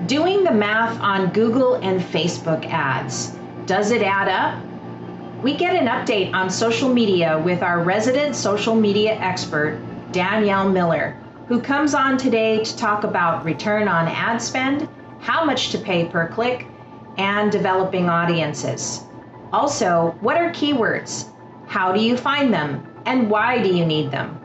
Doing the math on Google and Facebook ads. Does it add up? We get an update on social media with our resident social media expert, Danielle Miller, who comes on today to talk about return on ad spend, how much to pay per click, and developing audiences. Also, what are keywords? How do you find them? And why do you need them?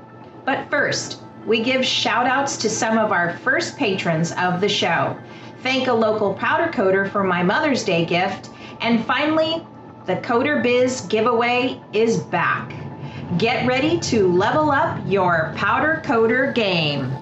But first, we give shout outs to some of our first patrons of the show. Thank a local powder coater for my Mother's Day gift. And finally, the Coder Biz giveaway is back. Get ready to level up your powder coater game.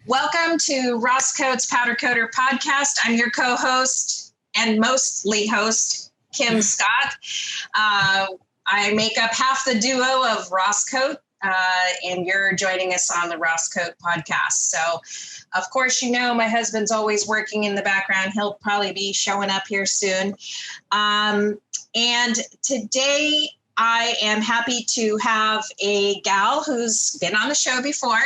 Welcome to Ross Coates Powder Coater Podcast. I'm your co-host and mostly host, Kim Scott. I make up half the duo of Ross Coat, and you're joining us on the Ross Coat Podcast. So, of course, you know my husband's always working in the background. He'll probably be showing up here soon. And today I am happy to have a gal who's been on the show before.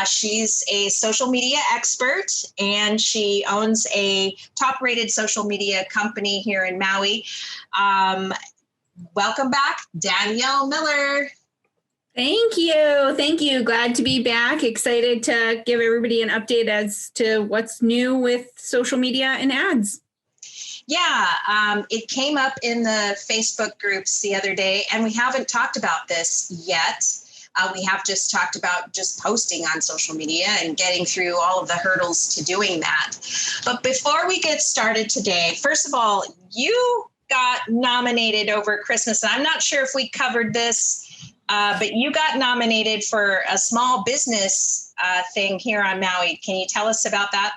She's a social media expert, and she owns a top-rated social media company here in Maui. Welcome back, Danielle Miller. Thank you. Thank you. Glad to be back. Excited to give everybody an update as to what's new with social media and ads. Yeah, it came up in the Facebook groups the other day, and we haven't talked about this yet. We have just talked about just posting on social media and getting through all of the hurdles to doing that. But before we get started today, first of all, you got nominated over Christmas. And I'm not sure if we covered this, but you got nominated for a small business thing here on Maui. Can you tell us about that?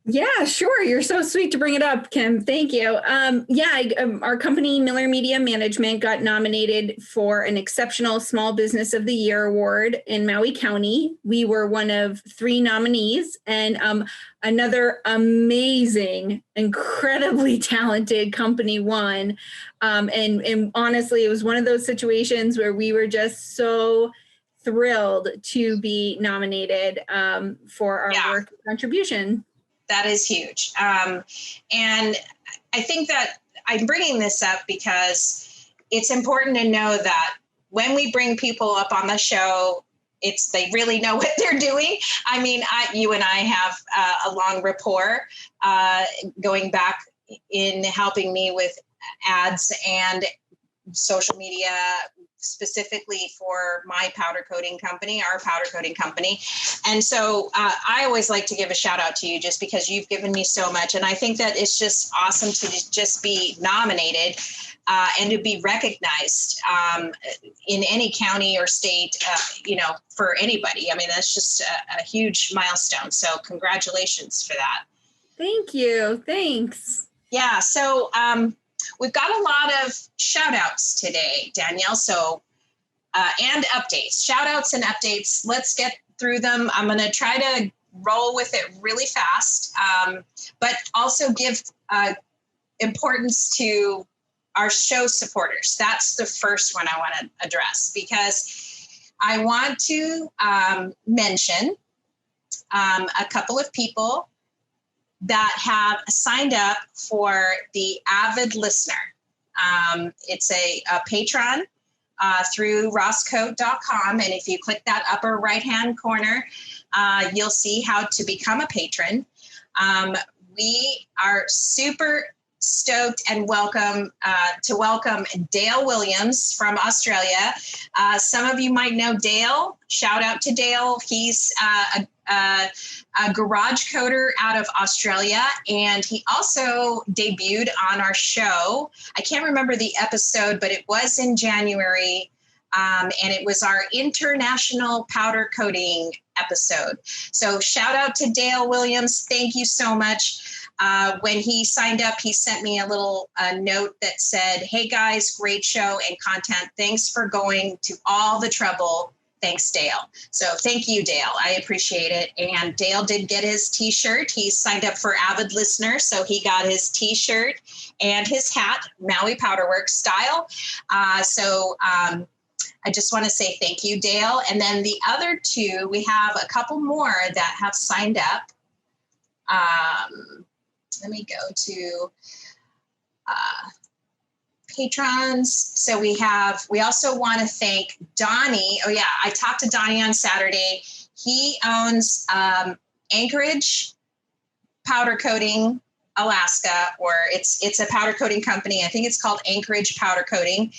Yeah, sure. You're so sweet to bring it up, Kim. Thank you. Our company, Miller Media Management, got nominated for an Exceptional Small Business of the Year award in Maui County. We were one of 3 nominees, and another amazing, incredibly talented company won. And honestly, it was one of those situations where we were just so thrilled to be nominated for our work and contribution. That is huge. And I think that I'm bringing this up because it's important to know that when we bring people up on the show, they really know what they're doing. I mean, you and I have a long rapport going back in helping me with ads and social media, specifically for my powder coating company, our powder coating company. And so I always like to give a shout out to you just because you've given me so much. And I think that it's just awesome to just be nominated and to be recognized in any county or state, for anybody. I mean, that's just a huge milestone. So congratulations for that. Thank you. Thanks. Yeah. So we've got a lot of shout outs today, Danielle. So, and updates, shout outs and updates. Let's get through them. I'm going to try to roll with it really fast, but also give importance to our show supporters. That's the first one I want to address because I want to mention a couple of people that have signed up for the Avid Listener. It's a patron through rosscoat.com. And if you click that upper right-hand corner, you'll see how to become a patron. We are super stoked and welcome Dale Williams from Australia. Some of you might know Dale. Shout out to Dale. He's a garage coder out of Australia, and he also debuted on our show. I can't remember the episode, but it was in January, and it was our international powder coating episode. So shout out to Dale Williams. Thank you so much. When he signed up, he sent me a little note that said, "Hey guys, great show and content. Thanks for going to all the trouble. Thanks, Dale." So thank you, Dale. I appreciate it. And Dale did get his t-shirt. He signed up for Avid Listener, so he got his t-shirt and his hat, Maui Powderworks style. I just want to say thank you, Dale. And then the other two, we have a couple more that have signed up. Let me go to patrons. So we also want to thank Donnie. Oh yeah, I talked to Donnie on Saturday. He owns Anchorage Powder Coating, Alaska, or it's a powder coating company. I think it's called Anchorage Powder Coating.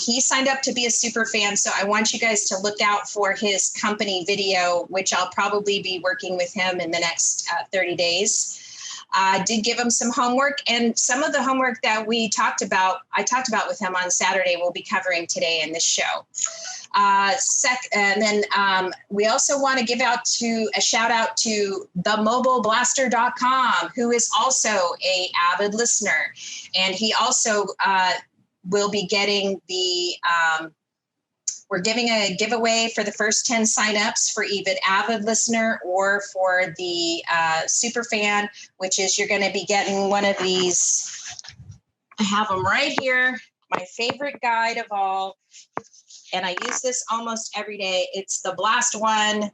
He signed up to be a super fan, so I want you guys to look out for his company video, which I'll probably be working with him in the next 30 days. I did give him some homework, and some of the homework that I talked about with him on Saturday, we'll be covering today in this show. And then we also want to give out a shout out to themobileblaster.com, who is also a avid listener, and he also will be getting we're giving a giveaway for the first 10 signups for either Avid Listener or for the Super Fan, which is you're going to be getting one of these. I have them right here. My favorite guide of all, and I use this almost every day. It's the Blast One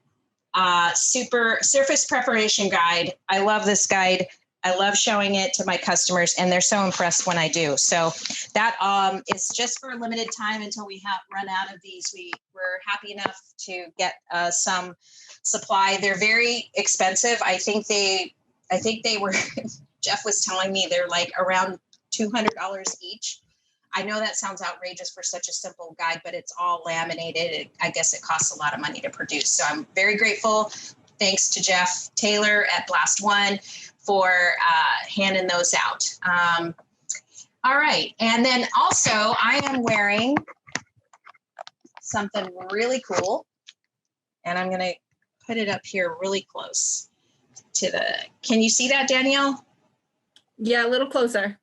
Super Surface Preparation Guide. I love this guide. I love showing it to my customers, and they're so impressed when I do. So that is just for a limited time until we run out of these. We're happy enough to get some supply. They're very expensive. I think they were, Jeff was telling me they're like around $200 each. I know that sounds outrageous for such a simple guide, but it's all laminated. I guess it costs a lot of money to produce. So I'm very grateful. Thanks to Jeff Taylor at Blast One for handing those out. All right. And then also I am wearing something really cool, and I'm going to put it up here really close to can you see that, Danielle? Yeah, a little closer.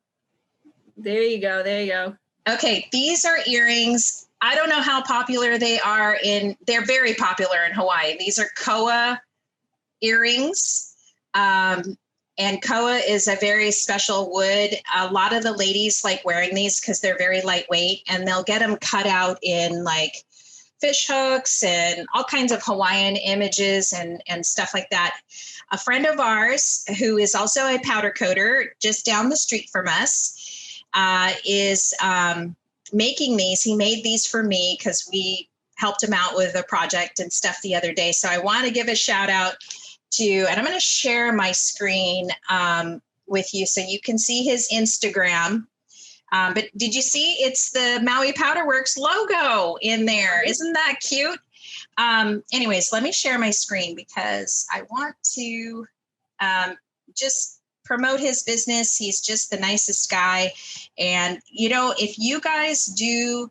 There you go. There you go. Okay. These are earrings. I don't know how popular they are they're very popular in Hawaii. These are koa earrings. And koa is a very special wood. A lot of the ladies like wearing these because they're very lightweight, and they'll get them cut out in like fish hooks and all kinds of Hawaiian images and stuff like that. A friend of ours who is also a powder coater just down the street from us is making these. He made these for me because we helped him out with a project and stuff the other day. So I want to give a shout out and I'm going to share my screen with you so you can see his Instagram. But did you see it's the Maui Powderworks logo in there? Isn't that cute? Anyways, let me share my screen because I want to just promote his business. He's just the nicest guy. And, if you guys do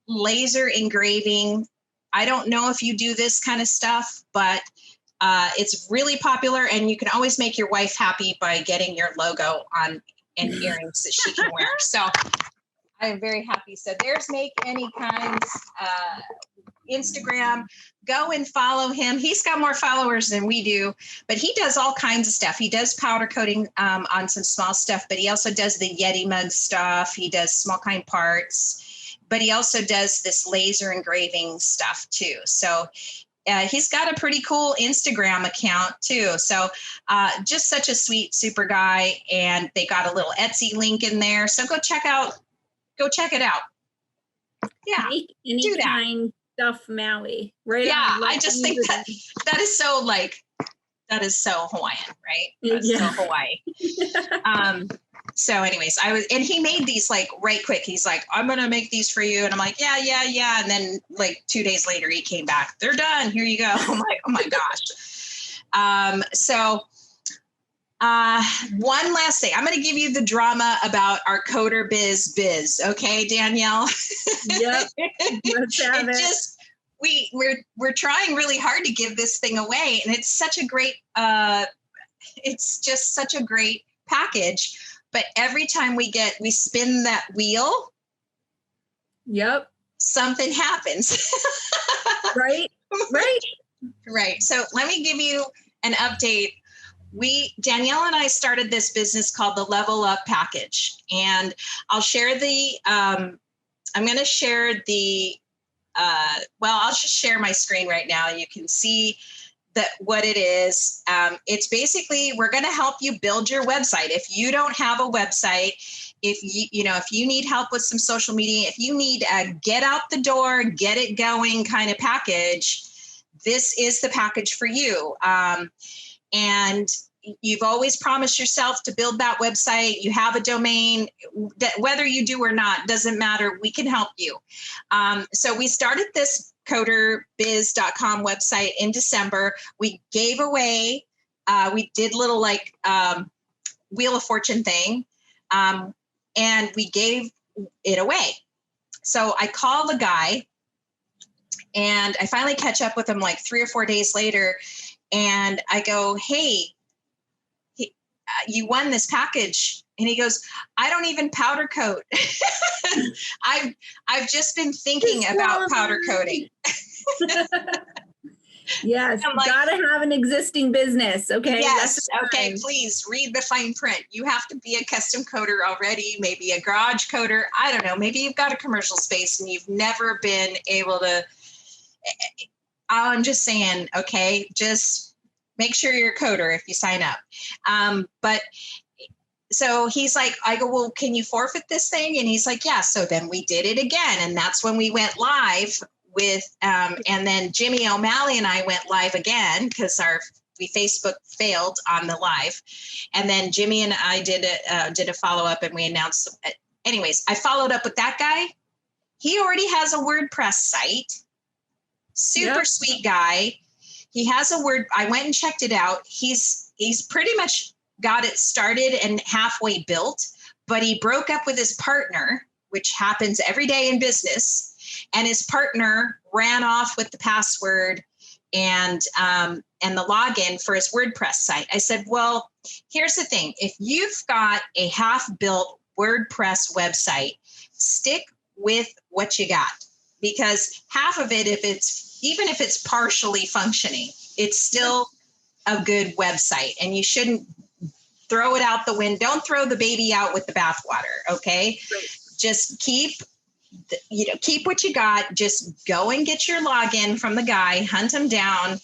laser engraving, I don't know if you do this kind of stuff, but it's really popular, and you can always make your wife happy by getting your logo on and earrings that she can wear. So I am very happy. So there's Make Any Kinds Instagram. Go and follow him. He's got more followers than we do, but he does all kinds of stuff. He does powder coating on some small stuff, but he also does the Yeti mug stuff. He does small kind parts, but he also does this laser engraving stuff too. So he's got a pretty cool Instagram account too. So just such a sweet, super guy. And they got a little Etsy link in there. So go check it out. Yeah. Any kind stuff Maui. Right. Yeah. I just think that is so Hawaiian, right? That's so Hawaii. So anyways, and he made these like right quick. He's like, I'm going to make these for you. And I'm like, yeah. And then like 2 days later, he came back. They're done. Here you go. I'm like, oh my gosh. One last thing. I'm going to give you the drama about our coder biz. Okay, Danielle? Yep. Let's have it. We're trying really hard to give this thing away. And it's such a great, It's just such a great package. But every time we spin that wheel, yep, something happens. right. Right. So let me give you an update. Danielle and I started this business called the Level Up Package, and I'll share I'm going to share I'll just share my screen right now. You can see what it is. It's basically, we're going to help you build your website. If you don't have a website, if you need help with some social media, if you need a get out the door, get it going kind of package, this is the package for you. And you've always promised yourself to build that website. You have a domain, whether you do or not, doesn't matter. We can help you. So we started this coderbiz.com website in December. We gave away, we did little Wheel of Fortune thing, and we gave it away. So I call the guy, and I finally catch up with him like 3 or 4 days later. And I go, hey, you won this package. And he goes, I don't even powder coat. I've just been thinking about powder coating. Yes, gotta have an existing business. Okay. Yes. Okay. Please read the fine print. You have to be a custom coder already, maybe a garage coder. I don't know. Maybe you've got a commercial space and you've never been able to. I'm just saying, okay, just make sure you're a coder if you sign up. But so he's like, I go, well, can you forfeit this thing? And he's like, yeah. So then we did it again. And that's when we went live with, and then Jimmy O'Malley and I went live again because Facebook failed on the live. And then Jimmy and I did a follow-up, and we announced, anyways, I followed up with that guy. He already has a WordPress site. Super sweet guy. He has I went and checked it out. He's pretty much got it started and halfway built, but he broke up with his partner, which happens every day in business. And his partner ran off with the password and the login for his WordPress site. I said, well, here's the thing. If you've got a half-built WordPress website, stick with what you got, because half of it, even if it's partially functioning, it's still a good website, and you shouldn't throw it out the window. Don't throw the baby out with the bathwater. Okay. Right. Just keep what you got. Just go and get your login from the guy, hunt him down,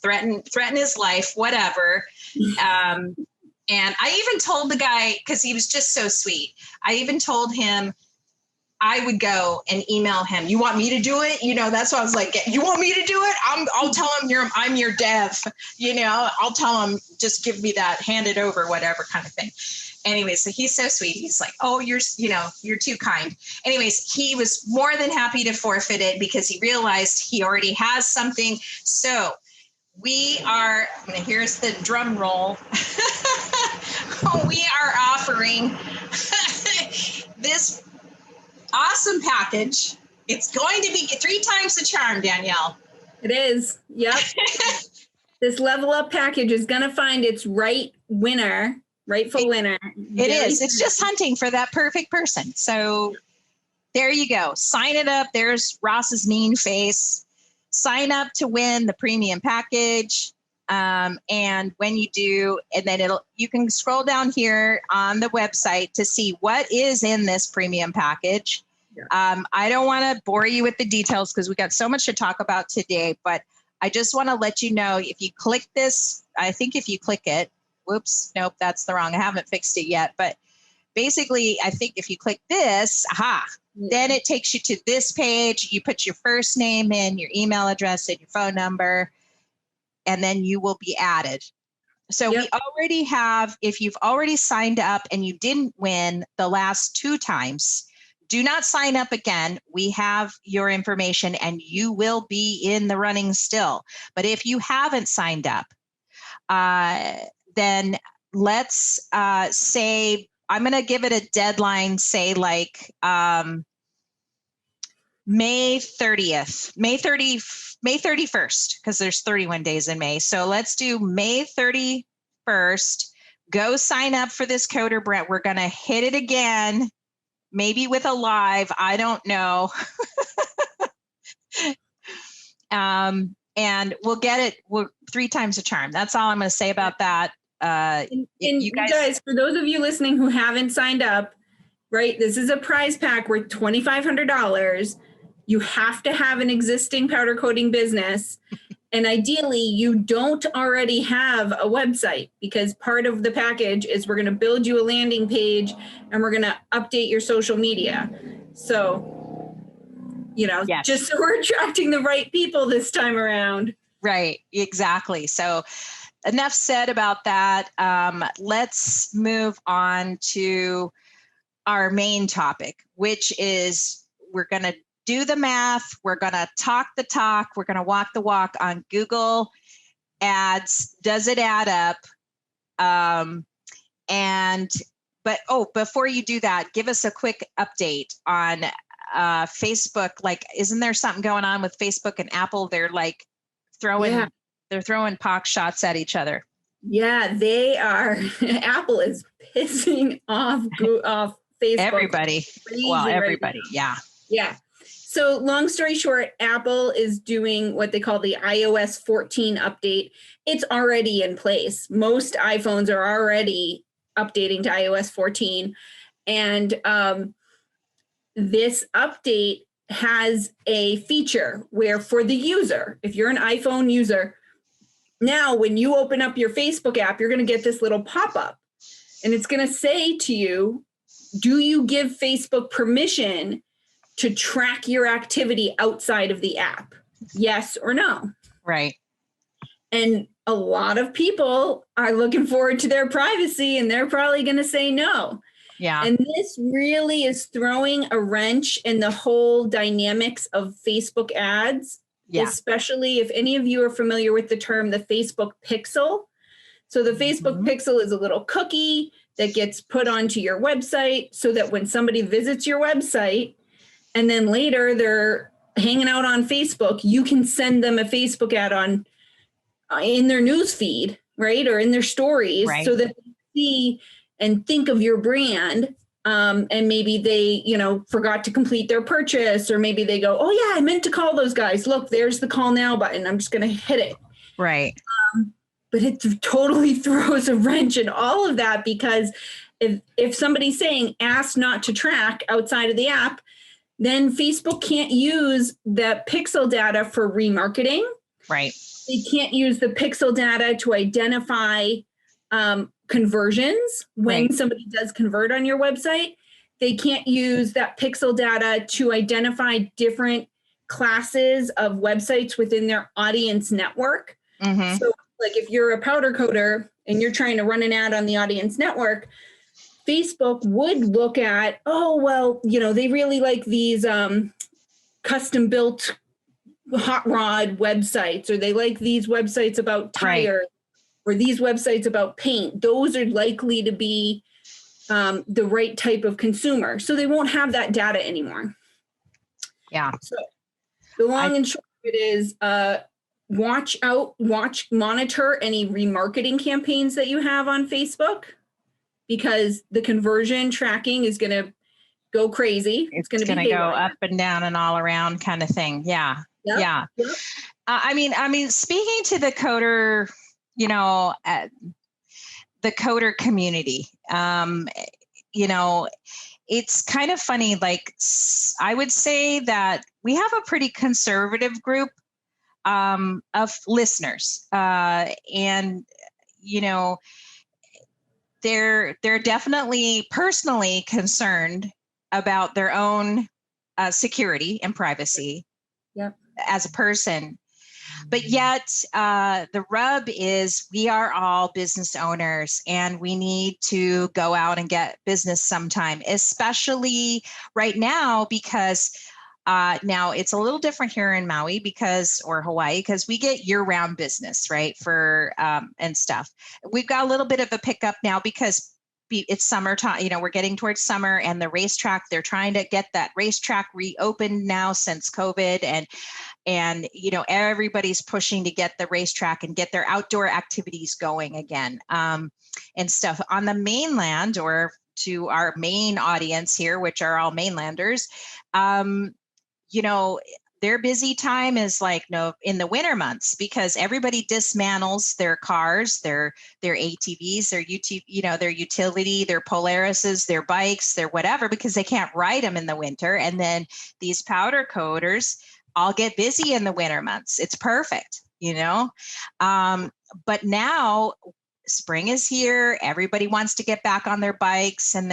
threaten his life, whatever. And I even told the guy, because he was just so sweet, I even told him I would go and email him. You want me to do it? That's why I was like, you want me to do it? I'll tell him I'm your dev. I'll tell him, just give me that, hand it over, whatever kind of thing. Anyway, so he's so sweet. He's like, oh, you're too kind. Anyways, he was more than happy to forfeit it because he realized he already has something. So here's the drum roll. We are offering this awesome package. It's going to be 3 times the charm, Danielle. It is. Yep. This Level Up package is going to find its rightful winner. It is. It's just hunting for that perfect person. So there you go. Sign it up. There's Ross's mean face. Sign up to win the premium package. And when you do, and then you can scroll down here on the website to see what is in this premium package. Yeah. I don't want to bore you with the details because we got so much to talk about today, but I just want to let you know, if you click this, I think if you click it, whoops, nope, that's the wrong. I haven't fixed it yet, but basically I think if you click this, then it takes you to this page. You put your first name in, your email address, and your phone number, and then you will be added. So we already have, if you've already signed up and you didn't win the last 2 times, do not sign up again. We have your information and you will be in the running still. But if you haven't signed up, then let's say, I'm going to give it a deadline, say like May 30th, May 31st, because there's 31 days in May. So let's do May 31st 1st. Go sign up for this Coder Brent. We're going to hit it again, maybe with a live. I don't know. And we'll get it. We're 3 times a charm. That's all I'm going to say about that. And you guys, for those of you listening who haven't signed up, right, this is a prize pack worth $2,500. You have to have an existing powder coating business. And ideally, you don't already have a website, because part of the package is we're going to build you a landing page and we're going to update your social media. So, yes. Just so we're attracting the right people this time around. Right, exactly. So enough said about that. Let's move on to our main topic, which is we're going to do the math. We're going to talk the talk. We're going to walk the walk on Google Ads. Does it add up? But before you do that, give us a quick update on Facebook. Like, isn't there something going on with Facebook and Apple? They're like they're throwing pox shots at each other. Yeah, they are. Apple is pissing off Facebook. Everybody. Well, everybody. Right, yeah. So long story short, Apple is doing what they call the iOS 14 update. It's already in place. Most iPhones are already updating to iOS 14. And this update has a feature where for the user, if you're an iPhone user, now when you open up your Facebook app, you're going to get this little pop-up. And it's going to say to you, do you give Facebook permission to track your activity outside of the app? Yes or no? Right. And a lot of people are looking forward to their privacy, and they're probably going to say no. Yeah. And this really is throwing a wrench in the whole dynamics of Facebook ads, especially if any of you are familiar with the term, the Facebook pixel. So the Facebook pixel is a little cookie that gets put onto your website so that when somebody visits your website, and then later they're hanging out on Facebook, you can send them a Facebook ad on in their news feed, right? Or in their stories, right, so that they see and think of your brand. And maybe they, forgot to complete their purchase, or maybe they go, oh yeah, I meant to call those guys. Look, there's the call now button. I'm just going to hit it. Right. But it totally throws a wrench in all of that, because if somebody's saying ask not to track outside of the app, then Facebook can't use the pixel data for remarketing. Right. They can't use the pixel data to identify conversions when somebody does convert on your website. They can't use that pixel data to identify different classes of websites within their audience network. Mm-hmm. So like if you're a powder coater and you're trying to run an ad on the audience network, Facebook would look at, they really like these custom built hot rod websites, or they like these websites about tires, or these websites about paint. Those are likely to be the right type of consumer. So they won't have that data anymore. Yeah. So the long and short of it is monitor any remarketing campaigns that you have on Facebook, because the conversion tracking is going to go crazy. It's going to go up and down and all around kind of thing. Yeah. Yep. Yeah. Yep. I mean, speaking to the coder, the coder community, it's kind of funny. Like, I would say that we have a pretty conservative group of listeners, and they're definitely personally concerned about their own security and privacy as a person. But yet the rub is we are all business owners, and we need to go out and get business sometime, especially right now, because now it's a little different here in Maui or Hawaii, because we get year-round business, right? For and stuff. We've got a little bit of a pickup now because it's summertime, we're getting towards summer, and the racetrack, they're trying to get that racetrack reopened now since COVID, and everybody's pushing to get the racetrack and get their outdoor activities going again, and stuff on the mainland, or to our main audience here, which are all mainlanders. Their busy time is in the winter months, because everybody dismantles their cars, their ATVs, their utility, their Polarises, their bikes, their whatever, because they can't ride them in the winter. And then these powder coaters all get busy in the winter months. It's perfect, but now spring is here. Everybody wants to get back on their bikes and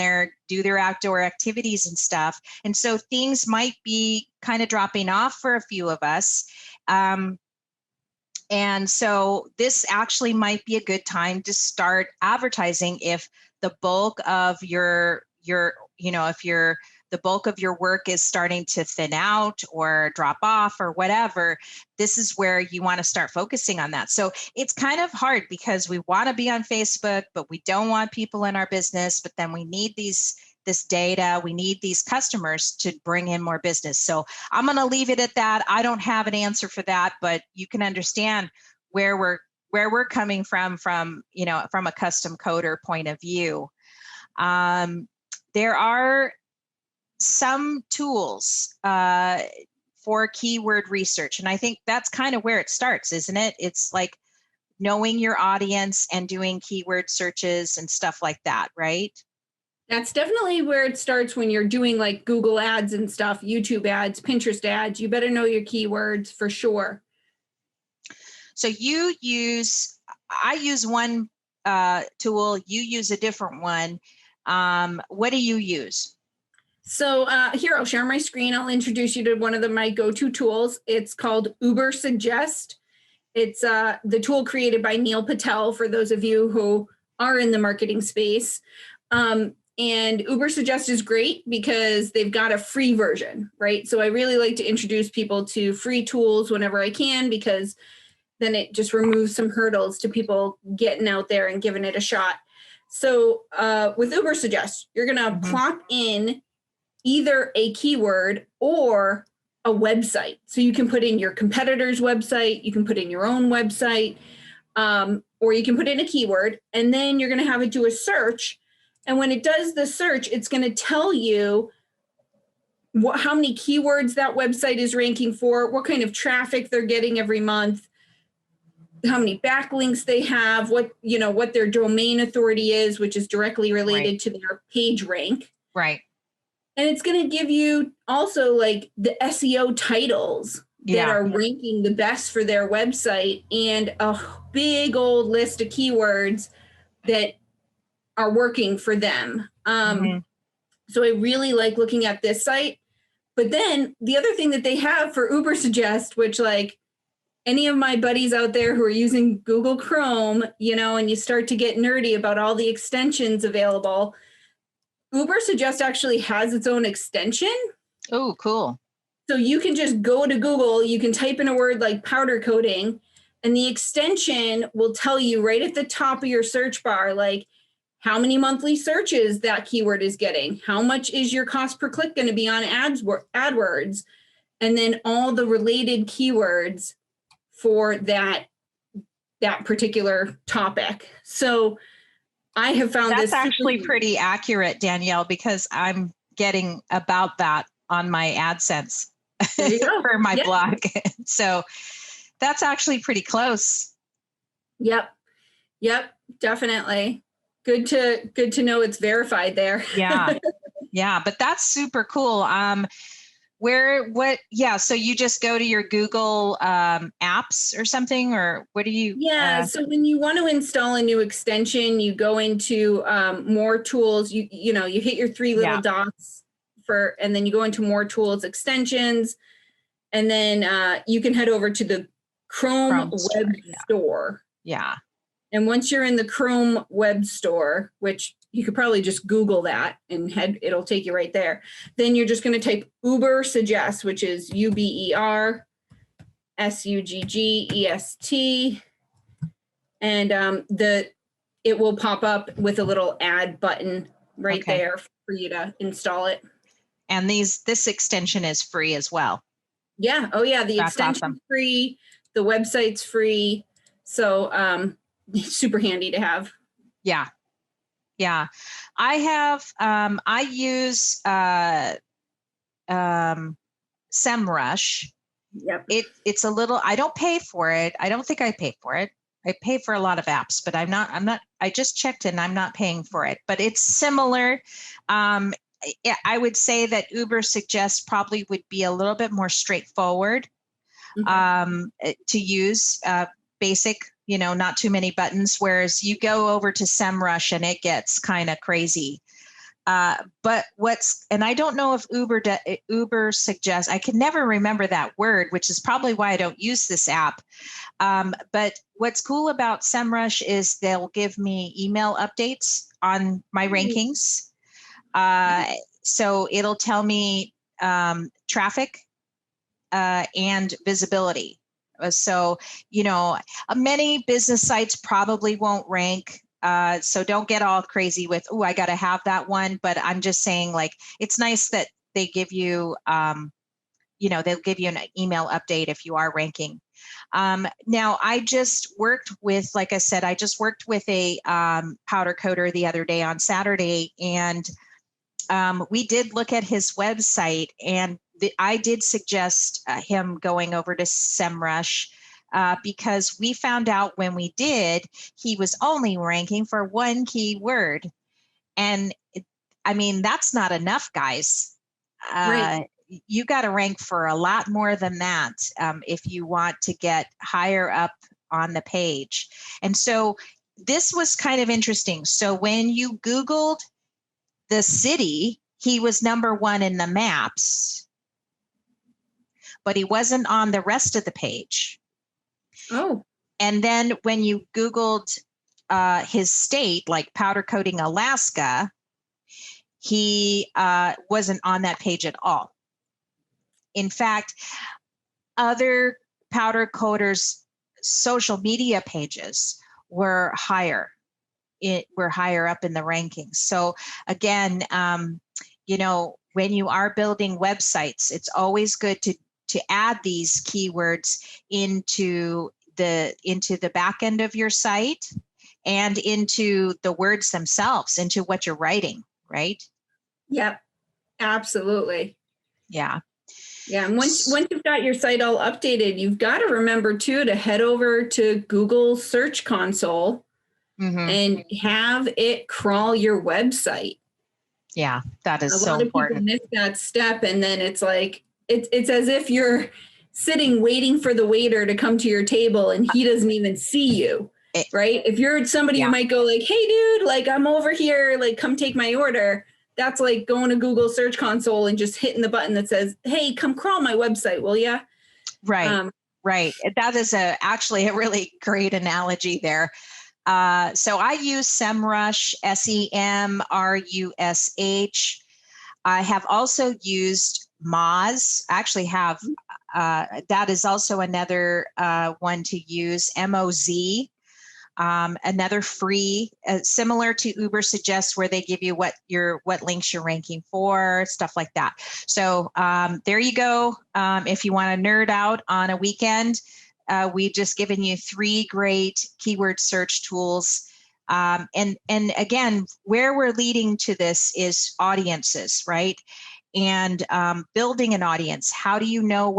do their outdoor activities and stuff. And so things might be kind of dropping off for a few of us. And so this actually might be a good time to start advertising if the bulk of the bulk of your work is starting to thin out or drop off or whatever. This is where you want to start focusing on that. So it's kind of hard, because we want to be on Facebook, but we don't want people in our business. But then we need this data. We need these customers to bring in more business. So I'm going to leave it at that. I don't have an answer for that, but you can understand where we're coming from a custom coder point of view. There are some tools for keyword research. And I think that's kind of where it starts, isn't it? It's like knowing your audience and doing keyword searches and stuff like that, right? That's definitely where it starts when you're doing like Google ads and stuff, YouTube ads, Pinterest ads. You better know your keywords for sure. So I use one tool, you use a different one. What do you use? So here, I'll share my screen. I'll introduce you to one of my go-to tools. It's called Uber Suggest. It's the tool created by Neil Patel, for those of you who are in the marketing space. And Uber Suggest is great because they've got a free version, right? So I really like to introduce people to free tools whenever I can, because then it just removes some hurdles to people getting out there and giving it a shot. So with Uber Suggest, you're going to plop in either a keyword or a website. So you can put in your competitor's website, you can put in your own website, or you can put in a keyword, and then you're going to have it do a search. And when it does the search, it's going to tell you how many keywords that website is ranking for, what kind of traffic they're getting every month, how many backlinks they have, what their domain authority is, which is directly related to their page rank. Right. And it's going to give you also like the SEO titles that are ranking the best for their website, and a big old list of keywords that are working for them. So I really like looking at this site. But then the other thing that they have for Uber Suggest, which like any of my buddies out there who are using Google Chrome, and you start to get nerdy about all the extensions available, Uber Suggest actually has its own extension. Oh, cool. So you can just go to Google, you can type in a word like powder coating, and the extension will tell you right at the top of your search bar, like how many monthly searches that keyword is getting, how much is your cost per click going to be on AdWords, and then all the related keywords for that particular topic. So I have found that's actually pretty accurate, Danielle, because I'm getting about that on my AdSense for my blog. So that's actually pretty close. Yep, definitely. Good to know it's verified there. Yeah, but that's super cool. So you just go to your Google apps or something, or what do you? So when you want to install a new extension, you go into more tools, you hit your three little dots and then you go into more tools, extensions, and then you can head over to the Chrome Web Store. Yeah. And once you're in the Chrome Web Store, which you could probably just Google that and it'll take you right there. Then you're just going to type Uber Suggest, which is UberSuggest. And the it will pop up with a little add button right Okay. there for you to install it. And this extension is free as well. Yeah. Oh yeah. The That's extension's awesome. free. The website's free. So it's super handy to have. Yeah. Yeah. I have, I use SEMrush. Yep. It's a little, I don't pay for it. I don't think I pay for it. I pay for a lot of apps, but I just checked and I'm not paying for it, but it's similar. I would say that Uber Suggest probably would be a little bit more straightforward to use, basic, not too many buttons, whereas you go over to SEMrush and it gets kind of crazy. But and I don't know if Uber Suggest, I can never remember that word, which is probably why I don't use this app. But what's cool about SEMrush is they'll give me email updates on my rankings. So it'll tell me traffic and visibility. So, many business sites probably won't rank. So don't get all crazy with, oh, I got to have that one. But I'm just saying, like, it's nice that they give you, they'll give you an email update if you are ranking. Now, I just worked with, like I said, a powder coater the other day on Saturday, and we did look at his website, and I did suggest him going over to SEMrush because we found out when we did, he was only ranking for one keyword. And that's not enough, guys. Right. You got to rank for a lot more than that if you want to get higher up on the page. And so this was kind of interesting. So when you Googled the city, he was number one in the maps, but he wasn't on the rest of the page. Oh. And then when you Googled his state, like powder coating Alaska, he wasn't on that page at all. In fact, other powder coaters' social media pages were higher. We're higher up in the rankings. So again, when you are building websites, it's always good to add these keywords into the back end of your site and into the words themselves, into what you're writing, right? Yep, absolutely. Yeah. Yeah, and once you've got your site all updated, you've got to remember too to head over to Google Search Console and have it crawl your website. Yeah, that is so important. A lot of people miss that step, and then it's like it's as if you're sitting waiting for the waiter to come to your table and he doesn't even see you. Right? If you're somebody who might go like, "Hey dude, like I'm over here, like come take my order." That's like going to Google Search Console and just hitting the button that says, "Hey, come crawl my website, will ya?" Right. Right. That is actually a really great analogy there. So I use SEMrush, SEMRUSH. I have also used Moz. I actually have, that is also another one to use, MOZ. Another free, similar to Uber Suggest, where they give you what links you're ranking for, stuff like that. So there you go. If you want to nerd out on a weekend, we've just given you 3 great keyword search tools. And again, where we're leading to this is audiences, right? And building an audience. How do you know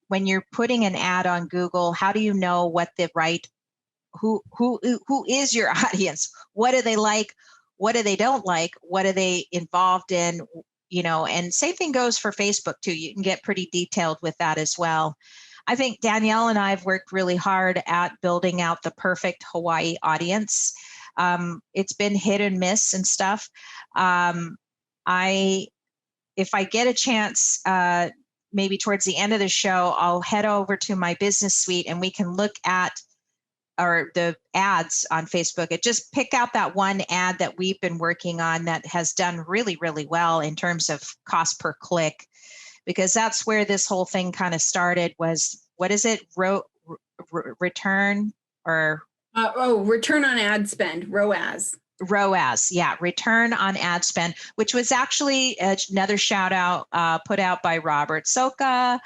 when you're putting an ad on Google, how do you know what the right who is your audience? What do they like? What do they don't like? What are they involved in? And same thing goes for Facebook too. You can get pretty detailed with that as well. I think Danielle and I have worked really hard at building out the perfect Hawaii audience. It's been hit and miss and stuff. If I get a chance, maybe towards the end of the show, I'll head over to my business suite and we can look at the ads on Facebook. Just pick out that one ad that we've been working on that has done really, really well in terms of cost per click, because that's where this whole thing kind of started was, what is it? Return or Return on ad spend, ROAS. ROAS, yeah, return on ad spend, which was actually another shout out put out by Robert Soka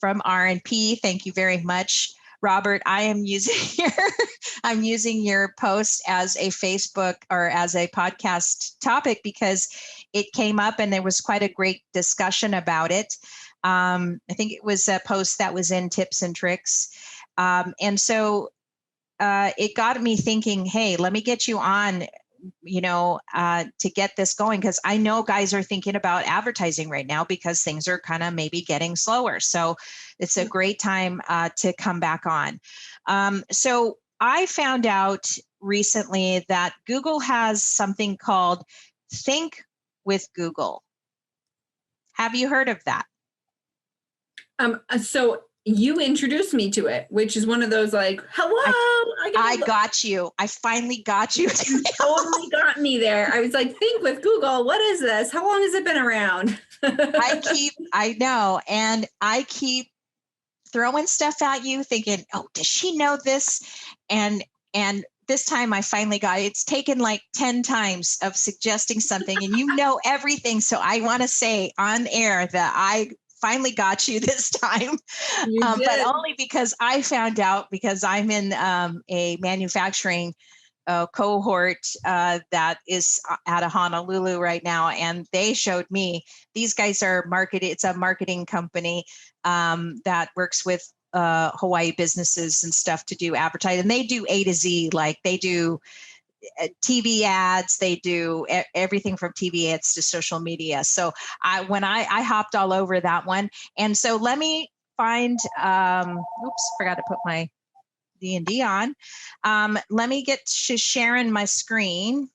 from R&P. Thank you very much, Robert. I am using your post as a Facebook or as a podcast topic because it came up and there was quite a great discussion about it. I think it was a post that was in Tips and Tricks. And so it got me thinking, hey, let me get you on, to get this going, because I know guys are thinking about advertising right now because things are kind of maybe getting slower. So it's a great time to come back on. So I found out recently that Google has something called Think with Google. Have you heard of that? So you introduced me to it, which is one of those like, hello, I got you. I finally got you. You totally got me there. I was like, Think with Google. What is this? How long has it been around? I know. And I keep throwing stuff at you thinking, oh, does she know this? And this time I finally got it. It's taken like 10 times of suggesting something and you know everything. So I want to say on air that I finally got you this time, but only because I found out, because I'm in a manufacturing cohort that is out of Honolulu right now, and they showed me these guys are marketing. It's a marketing company that works with Hawaii businesses and stuff to do advertising, and they do A to Z. Like they do TV ads, they do everything from TV ads to social media. So I hopped all over that one. And so let me find, oops, forgot to put my D&D on. Let me get to sharing my screen.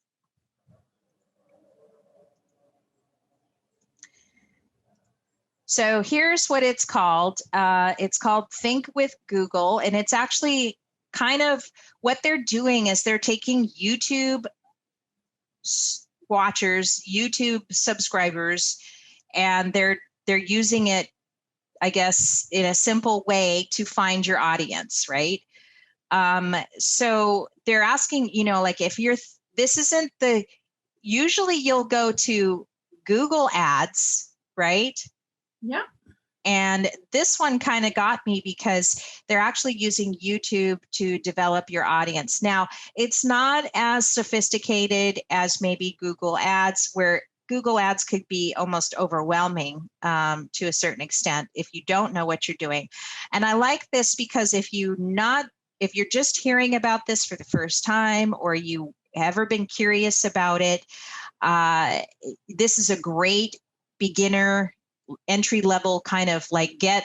So here's what it's called. It's called Think with Google, and it's actually kind of what they're doing is they're taking YouTube watchers, YouTube subscribers, and they're using it, I guess, in a simple way to find your audience, right? So they're asking, like if this isn't usually you'll go to Google Ads, right? Yeah. And this one kind of got me because they're actually using YouTube to develop your audience. Now, it's not as sophisticated as maybe Google Ads, where Google Ads could be almost overwhelming to a certain extent if you don't know what you're doing. And I like this because if you're just hearing about this for the first time, or you ever been curious about it, this is a great beginner entry level kind of like get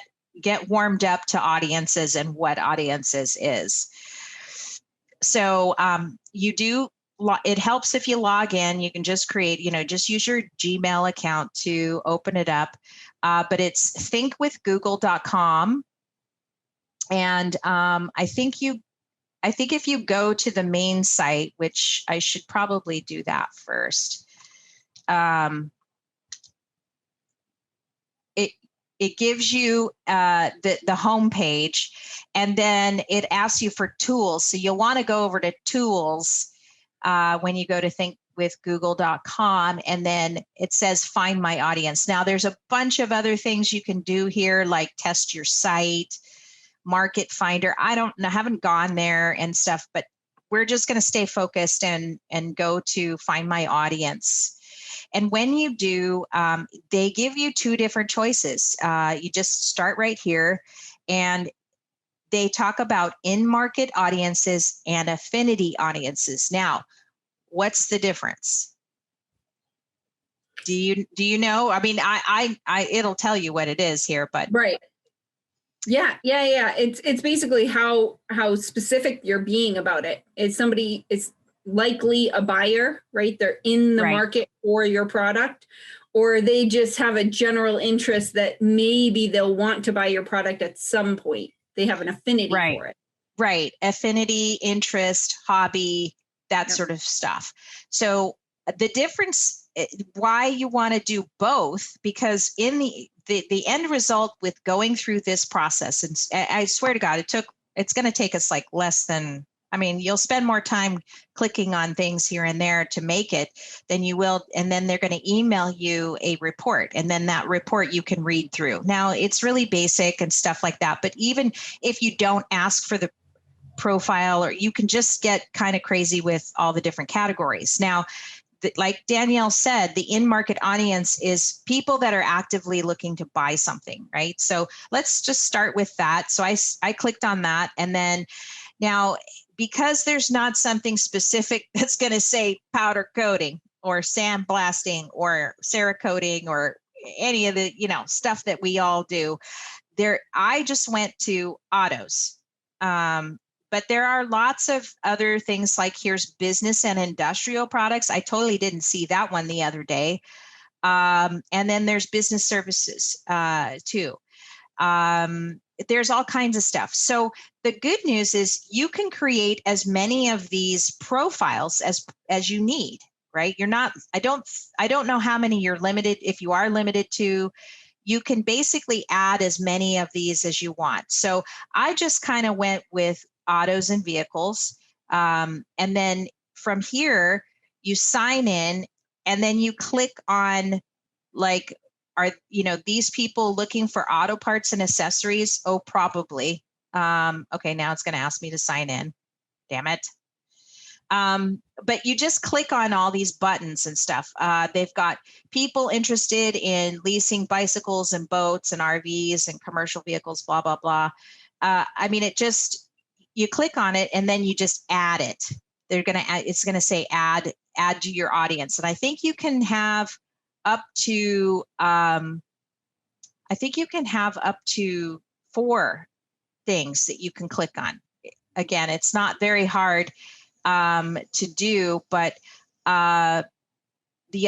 warmed up to audiences and what audiences is. So it helps if you log in. You can just create, just use your Gmail account to open it up. But it's thinkwithgoogle.com. And I think if you go to the main site, which I should probably do that first, it gives you the home page, and then it asks you for tools. So you'll want to go over to tools when you go to thinkwithgoogle.com, and then it says find my audience. Now there's a bunch of other things you can do here, like test your site, market finder. I haven't gone there and stuff, but we're just going to stay focused and go to find my audience. And when you do, they give you two different choices. You just start right here, and they talk about in-market audiences and affinity audiences. Now, what's the difference? Do you know? I mean, I it'll tell you what it is here, but right. Yeah. It's basically how specific you're being about it. It's likely a buyer, right? They're in the market for your product, or they just have a general interest that maybe they'll want to buy your product at some point. They have an affinity for it. Right. Affinity, interest, hobby, that sort of stuff. So the difference, why you want to do both, because in the end result with going through this process, and I swear to God, it's going to take us like less than I mean, you'll spend more time clicking on things here and there to make it than you will. And then they're going to email you a report. And then that report you can read through. Now, it's really basic and stuff like that. But even if you don't ask for the profile, or you can just get kind of crazy with all the different categories. Now, like Danielle said, the in-market audience is people that are actively looking to buy something, right? So let's just start with that. So I clicked on that. And then now, because there's not something specific that's going to say powder coating or sandblasting or Cerakoting or any of the, stuff that we all do there, I just went to autos. But there are lots of other things, like here's business and industrial products. I totally didn't see that one the other day. And then there's business services too. There's all kinds of stuff. So the good news is you can create as many of these profiles as you need, right? You're not, I don't know how many you're limited. If you are limited to, you can basically add as many of these as you want. So I just kind of went with autos and vehicles. And then from here, you sign in, and then you click on, like, are these people looking for auto parts and accessories? Oh, probably. Okay, now it's going to ask me to sign in. Damn it. But you just click on all these buttons and stuff. They've got people interested in leasing bicycles and boats and RVs and commercial vehicles, blah, blah, blah. I mean, you click on it and then you just add it. It's going to say add to your audience. And I think you can have up to, 4 things that you can click on. Again, it's not very hard to do, but the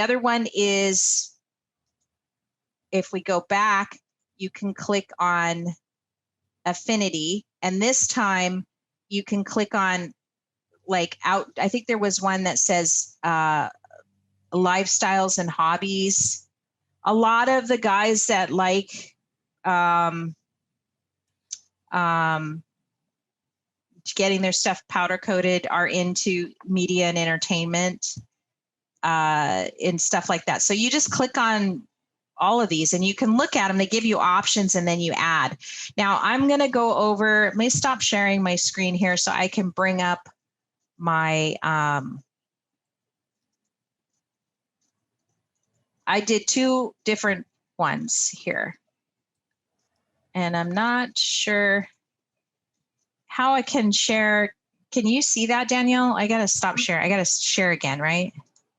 other one is, if we go back, you can click on affinity, and this time you can click on I think there was one that says lifestyles and hobbies. A lot of the guys that like getting their stuff powder coated are into media and entertainment and stuff like that. So you just click on all of these and you can look at them. They give you options and then you add. Now I'm going to go over, let me stop sharing my screen here so I can bring up my, I did 2 different ones here, and I'm not sure how I can share. Can you see that, Danielle? I got to stop sharing. I got to share again, right?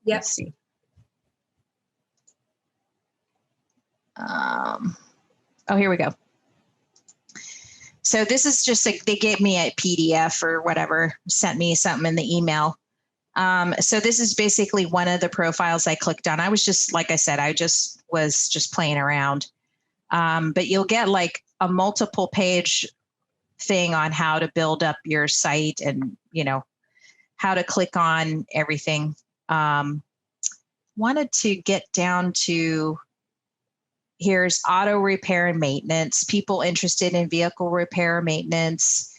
Yep. Let's see. Oh, here we go. So this is just they gave me a PDF or whatever, sent me something in the email. So this is basically one of the profiles I clicked on. I was just, like I said, was just playing around. But you'll get like a multiple page thing on how to build up your site and, how to click on everything. Wanted to get down to, here's auto repair and maintenance, people interested in vehicle repair and maintenance.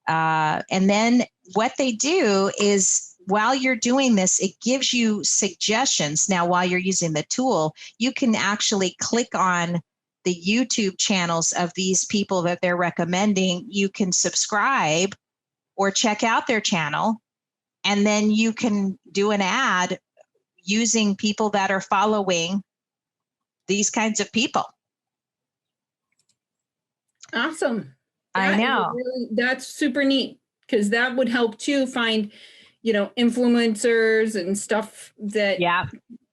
And then what they do is, while you're doing this, it gives you suggestions. Now, while you're using the tool, you can actually click on the YouTube channels of these people that they're recommending. You can subscribe or check out their channel, and then you can do an ad using people that are following these kinds of people. Awesome. I know. That's super neat, because that would help too find, influencers and stuff that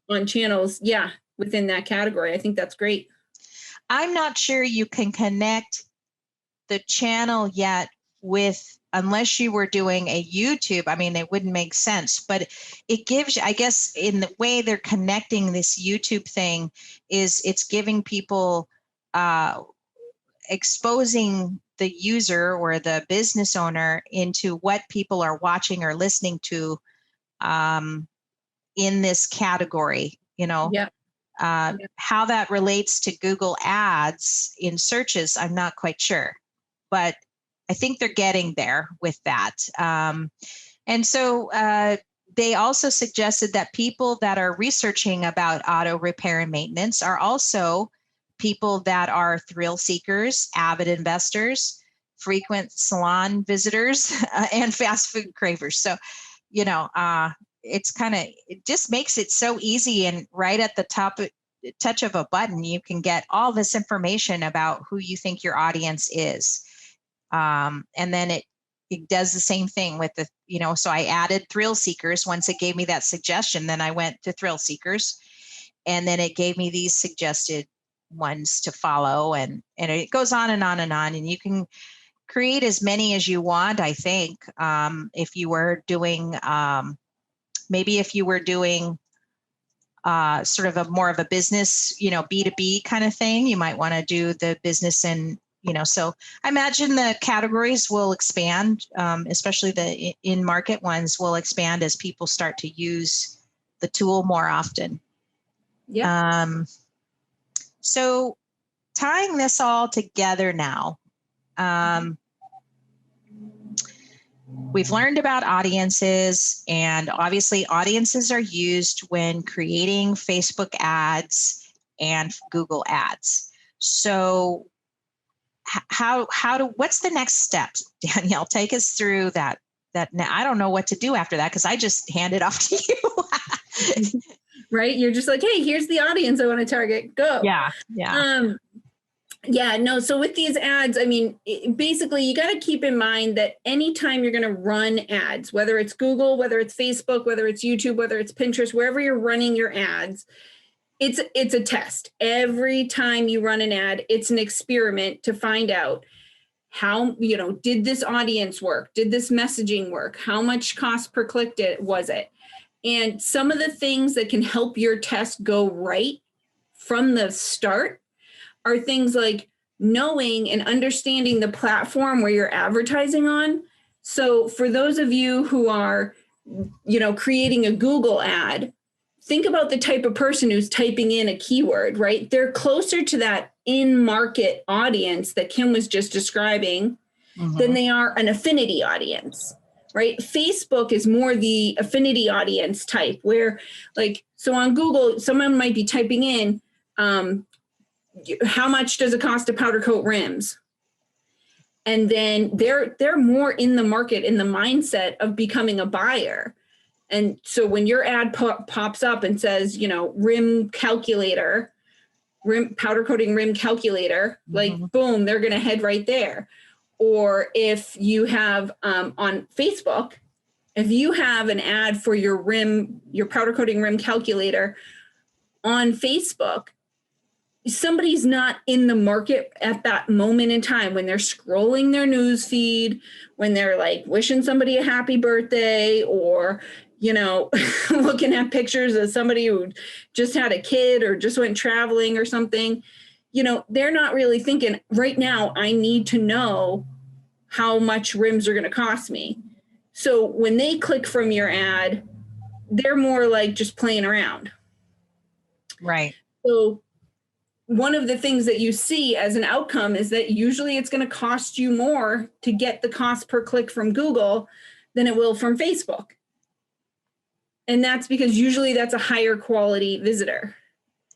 on channels. Yeah. Within that category. I think that's great. I'm not sure you can connect the channel yet unless you were doing a YouTube. I mean, it wouldn't make sense, but it gives you, I guess, in the way they're connecting this YouTube thing is it's giving people, exposing the user or the business owner into what people are watching or listening to in this category, Yeah. How that relates to Google Ads in searches, I'm not quite sure, but I think they're getting there with that. And so they also suggested that people that are researching about auto repair and maintenance are also people that are thrill seekers, avid investors, frequent salon visitors, and fast food cravers. So, it just makes it so easy, and right at the top touch of a button, you can get all this information about who you think your audience is. And then it does the same thing with so I added thrill seekers. Once it gave me that suggestion, then I went to thrill seekers, and then it gave me these suggested ones to follow, and it goes on and on and on, and you can create as many as you want. I think if you were doing sort of a more of a business, B2B kind of thing, you might want to do the business, and so I imagine the categories will expand, especially the in-market ones will expand as people start to use the tool more often. Yeah. So tying this all together now, we've learned about audiences, and obviously audiences are used when creating Facebook ads and Google ads. So what's the next steps? Danielle, take us through that. I don't know what to do after that, because I just hand it off to you. Right? You're just like, hey, here's the audience I want to target. Go. Yeah. So with these ads, basically you got to keep in mind that anytime you're going to run ads, whether it's Google, whether it's Facebook, whether it's YouTube, whether it's Pinterest, wherever you're running your ads, it's a test. Every time you run an ad, it's an experiment to find out how, did this audience work? Did this messaging work? How much cost per click was it? And some of the things that can help your test go right from the start are things like knowing and understanding the platform where you're advertising on. So for those of you who are, creating a Google ad, think about the type of person who's typing in a keyword, right? They're closer to that in-market audience that Kim was just describing than they are an affinity audience, right? Facebook is more the affinity audience type, where so on Google, someone might be typing in, how much does it cost to powder coat rims? And then they're more in the market, in the mindset of becoming a buyer. And so when your ad pops up and says, rim calculator, powder coating rim calculator, boom, they're going to head right there. Or if you have on Facebook, if you have an ad for your powder coating rim calculator on Facebook, somebody's not in the market at that moment in time when they're scrolling their news feed, when they're wishing somebody a happy birthday, or looking at pictures of somebody who just had a kid or just went traveling or something. They're not really thinking right now, I need to know how much rims are going to cost me. So when they click from your ad, they're more just playing around. Right. So one of the things that you see as an outcome is that usually it's going to cost you more to get the cost per click from Google than it will from Facebook. And that's because usually that's a higher quality visitor.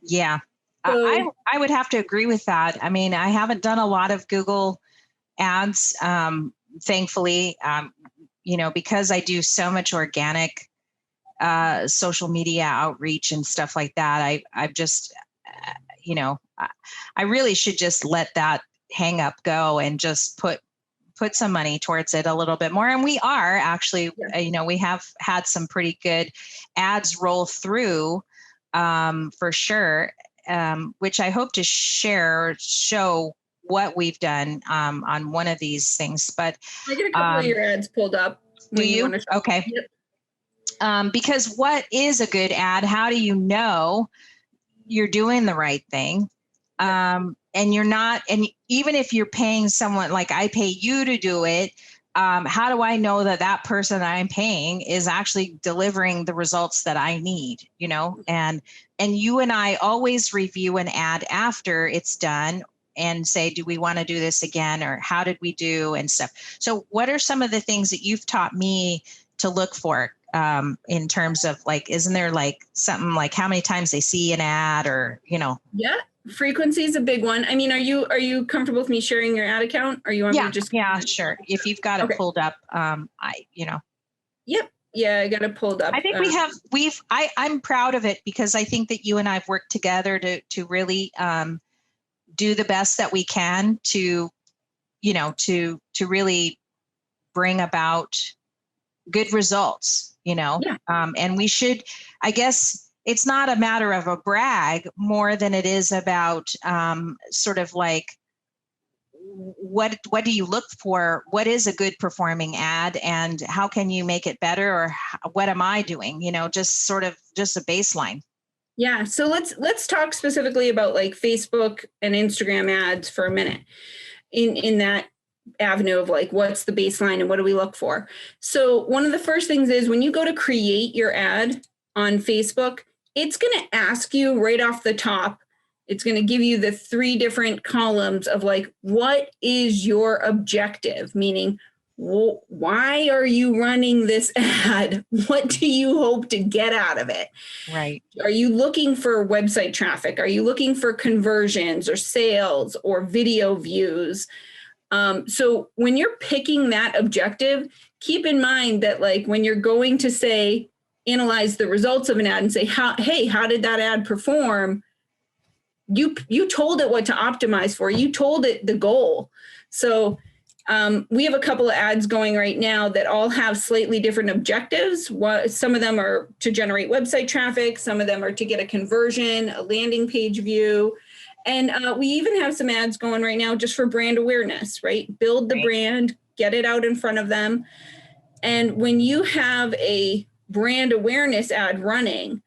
Yeah, So, I would have to agree with that. I haven't done a lot of Google ads, thankfully, because I do so much organic social media outreach and stuff like that. I've just, I really should just let that hang up go and just put some money towards it a little bit more. And we are actually, we have had some pretty good ads roll through for sure, which I hope to show what we've done on one of these things. But I get a couple of your ads pulled up. Do you? Okay. Yep. Because what is a good ad? How do you know you're doing the right thing? And you're not, and even if you're paying someone, like I pay you to do it, how do I know that person I'm paying is actually delivering the results that I need, and you and I always review an ad after it's done, and say, do we want to do this again, or how did we do and stuff. So what are some of the things that you've taught me to look for in terms of like, isn't there like something like how many times they see an ad, or, Yeah. Frequency is a big one. I mean, are you comfortable with me sharing your ad account? Or you want me to just? Yeah, sure. If you've got it pulled up, Yep. Yeah, I got it pulled up. I think I'm proud of it, because I think that you and I've worked together to really do the best that we can to really bring about good results, Yeah. And we should, I guess, it's not a matter of a brag more than it is about sort of like, what do you look for? What is a good performing ad, and how can you make it better? Or what am I doing? Just a baseline. Yeah. So let's talk specifically about like Facebook and Instagram ads for a minute in that avenue of like, what's the baseline and what do we look for? So one of the first things is when you go to create your ad on Facebook, it's going to ask you right off the top, it's going to give you the 3 different columns of like, what is your objective? Meaning, why are you running this ad? What do you hope to get out of it? Right. Are you looking for website traffic? Are you looking for conversions or sales or video views? So when you're picking that objective, keep in mind that like when you're going to say, analyze the results of an ad and say, how did that ad perform? You told it what to optimize for. You told it the goal. So we have a couple of ads going right now that all have slightly different objectives. Some of them are to generate website traffic. Some of them are to get a conversion, a landing page view. And we even have some ads going right now just for brand awareness, right? Build the brand, get it out in front of them. And when you have a brand awareness ad running,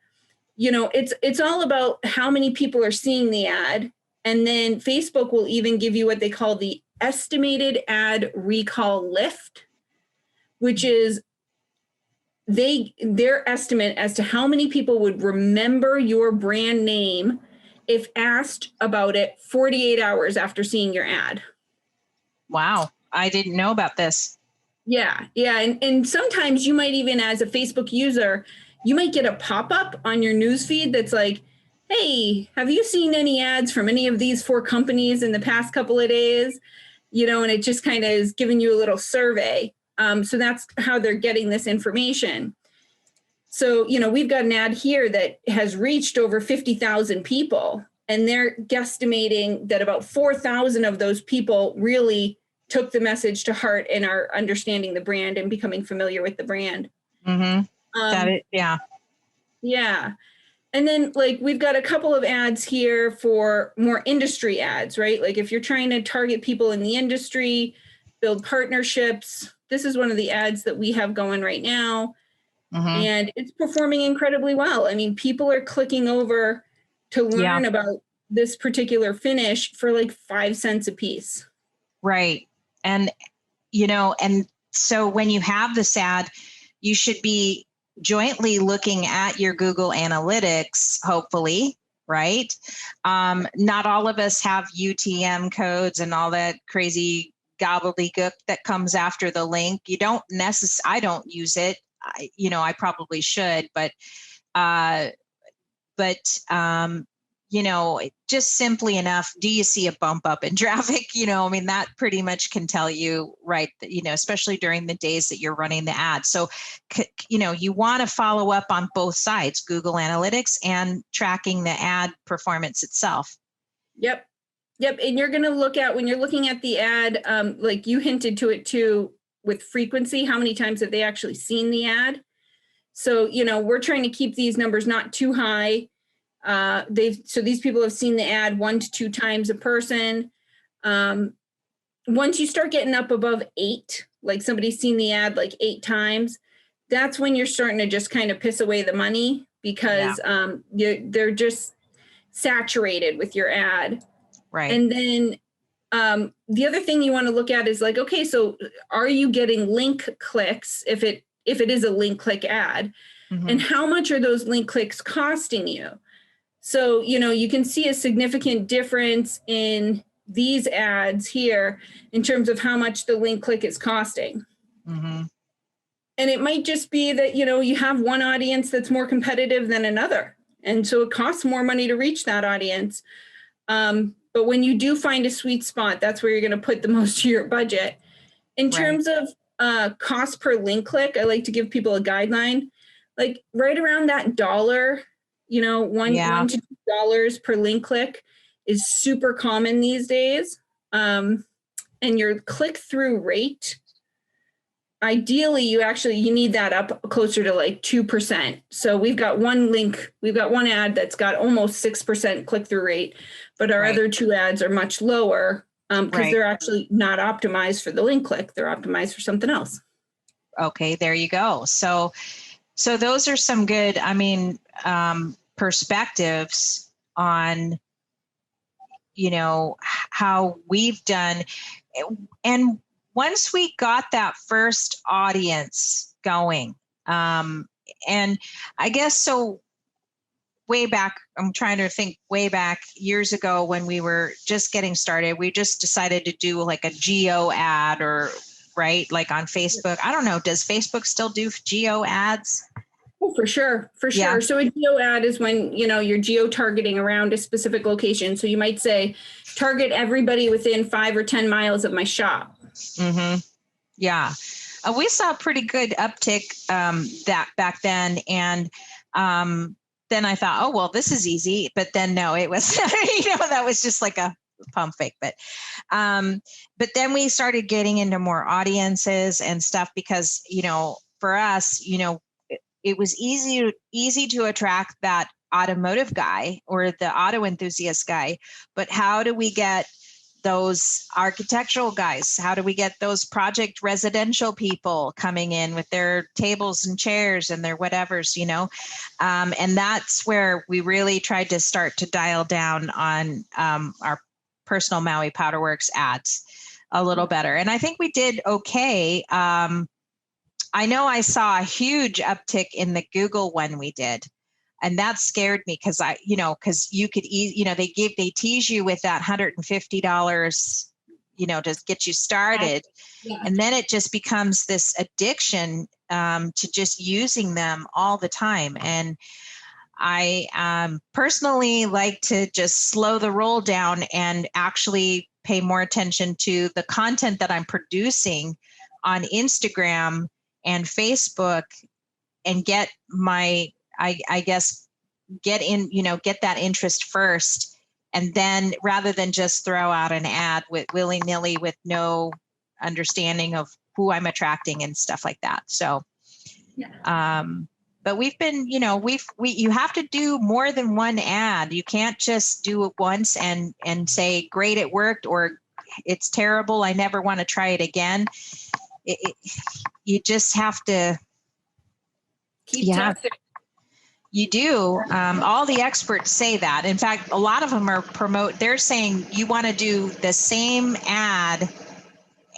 it's all about how many people are seeing the ad. And then Facebook will even give you what they call the estimated ad recall lift, which is their estimate as to how many people would remember your brand name if asked about it 48 hours after seeing your ad. Wow. I didn't know about this. Yeah. And sometimes you might even, as a Facebook user, you might get a pop-up on your newsfeed that's like, hey, have you seen any ads from any of these 4 companies in the past couple of days? And it just kind of is giving you a little survey. So that's how they're getting this information. So, we've got an ad here that has reached over 50,000 people, and they're guesstimating that about 4,000 of those people really took the message to heart and are understanding the brand and becoming familiar with the brand. Mm-hmm. Yeah. Yeah. And then like we've got a couple of ads here for more industry ads, right? Like if you're trying to target people in the industry, build partnerships, this is one of the ads that we have going right now. Mm-hmm. And it's performing incredibly well. I mean, people are clicking over to learn about this particular finish for like 5 cents a piece. Right. And, and so when you have this ad, you should be jointly looking at your Google Analytics, hopefully, right? Not all of us have UTM codes and all that crazy gobbledygook that comes after the link. You don't I don't use it. I probably should, but just simply enough, do you see a bump up in traffic? That pretty much can tell you, right, especially during the days that you're running the ad. So, you want to follow up on both sides, Google Analytics and tracking the ad performance itself. Yep. And you're going to look at, when you're looking at the ad, like you hinted to it too, with frequency, how many times have they actually seen the ad? So, we're trying to keep these numbers not too high. So these people have seen the ad 1 to 2 times a person. Once you start getting up above 8, like somebody's seen the ad like 8 times, that's when you're starting to just kind of piss away the money, because they're just saturated with your ad. Right. And then the other thing you want to look at is like, okay, so are you getting link clicks if it is a link click ad? Mm-hmm. And how much are those link clicks costing you? So, you can see a significant difference in these ads here in terms of how much the link click is costing. Mm-hmm. And it might just be that, you have one audience that's more competitive than another. And so it costs more money to reach that audience. But when you do find a sweet spot, that's where you're going to put the most of your budget. In terms of cost per link click, I like to give people a guideline, like right around that $1, $1 to $2 per link click is super common these days. And your click-through rate, ideally, you need that up closer to like 2%. So we've got one ad that's got almost 6% click-through rate, but our other two ads are much lower because they're actually not optimized for the link click. They're optimized for something else. Okay, there you go. So those are some good, perspectives on, how we've done. And once we got that first audience going, and I guess so way back, I'm trying to think way back years ago when we were just getting started, we just decided to do like a geo ad like on Facebook. I don't know, does Facebook still do geo ads? Oh, for sure. Yeah. So a geo ad is when, you're geo targeting around a specific location. So you might say, target everybody within 5 or 10 miles of my shop. Mm-hmm. Yeah. We saw a pretty good uptick that back then. And then I thought, oh, well, this is easy. But then no, it was, that was just like a pump fake. But then we started getting into more audiences and stuff because, for us, it was easy to attract that automotive guy or the auto enthusiast guy. But how do we get those architectural guys? How do we get those project residential people coming in with their tables and chairs and their whatevers, and that's where we really tried to start to dial down on our personal Maui Powderworks ads a little better. And I think we did okay. I know I saw a huge uptick in the Google one we did. And that scared me because because you could, they tease you with that $150, to get you started. Yeah. And then it just becomes this addiction to just using them all the time. And I personally like to just slow the roll down and actually pay more attention to the content that I'm producing on Instagram and Facebook and get my, I guess, get that interest first. And then rather than just throw out an ad with willy-nilly with no understanding of who I'm attracting and stuff like that. So, but we've been, you have to do more than one ad. You can't just do it once and say, great, it worked, or it's terrible, I never want to try it again. You just have to keep testing. You do. All the experts say that. In fact, a lot of them they're saying you want to do the same ad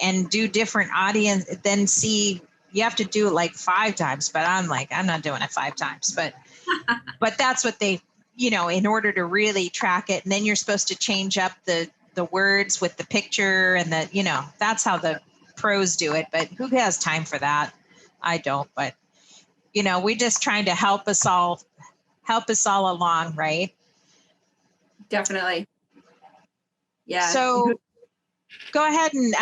and do different audience, then you have to do it like 5 times. But I'm like, I'm not doing it 5 times. But that's what they, in order to really track it. And then you're supposed to change up the words with the picture and that's how the pros do it. But who has time for that? I don't. But we're just trying to help us all along, right? Definitely. Yeah. So go ahead and,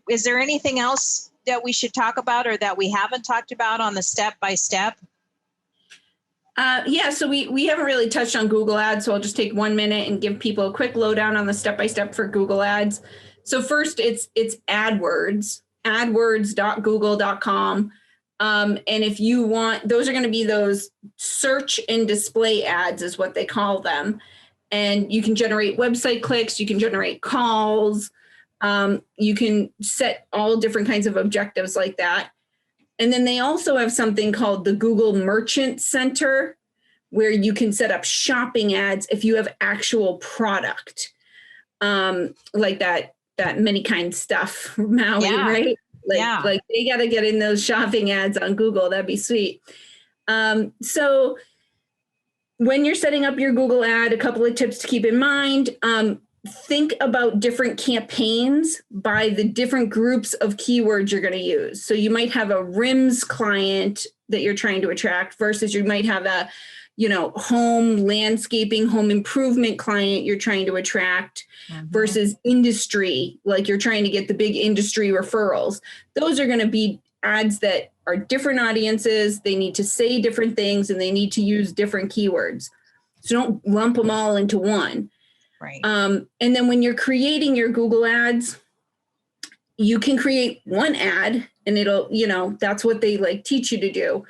is there anything else that we should talk about or that we haven't talked about on the step-by-step? So we haven't really touched on Google Ads, so I'll just take 1 minute and give people a quick lowdown on the step-by-step for Google Ads. So first, it's AdWords, adwords.google.com. And if you want, those are going to be those search and display ads is what they call them. And you can generate website clicks, you can generate calls, you can set all different kinds of objectives like that. And then they also have something called the Google Merchant Center, where you can set up shopping ads if you have actual product, like that many kind stuff, Maui, right? Like they got to get in those shopping ads on Google. That'd be sweet. So when you're setting up your Google ad, a couple of tips to keep in mind. think about different campaigns by the different groups of keywords you're going to use. So you might have a rims client that you're trying to attract versus you might have a, home landscaping, home improvement client you're trying to attract versus industry, like you're trying to get the big industry referrals. Those are going to be ads that are different audiences. They need to say different things and they need to use different keywords. So don't lump them all into one. Right. And then when you're creating your Google ads, you can create one ad and it'll, that's what they like teach you to do.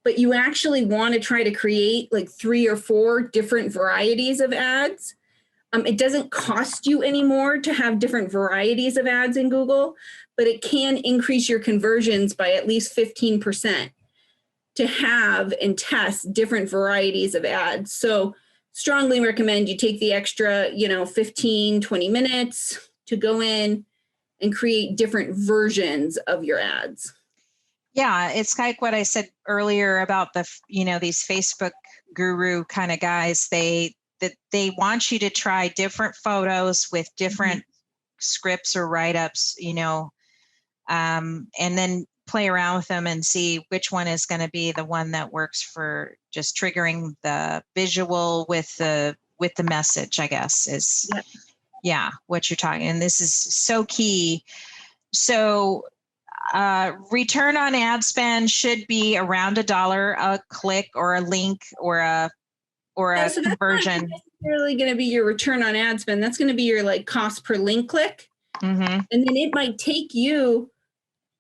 But you actually want to try to create like 3 or 4 different varieties of ads. It doesn't cost you anymore to have different varieties of ads in Google, but it can increase your conversions by at least 15% to have and test different varieties of ads. So strongly recommend you take the extra, 15, 20 minutes to go in and create different versions of your ads. Yeah, it's like what I said earlier about these Facebook guru kind of guys. They want you to try different photos with different scripts or write-ups, and then play around with them and see which one is going to be the one that works for just triggering the visual with the message, I guess is what you're talking. And this is so key. So return on ad spend should be around $1 a click or a link or a So conversion. That's not necessarily going to be your return on ad spend. That's going to be your like cost per link click. And then it might take you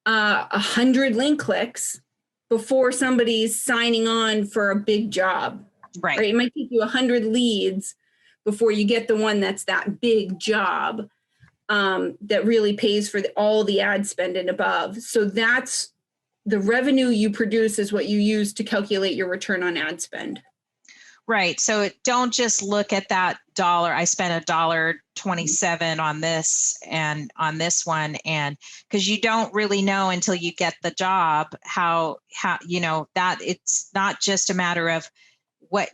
100 link clicks before somebody's signing on for a big job. Right. It might take you 100 leads before you get the one that's that big job that really pays for all the ad spend and above. So that's the revenue you produce is what you use to calculate your return on ad spend. Right. So don't just look at that dollar. I spent $1.27 on this and on this one. And because you don't really know until you get the job, how, that it's not just a matter of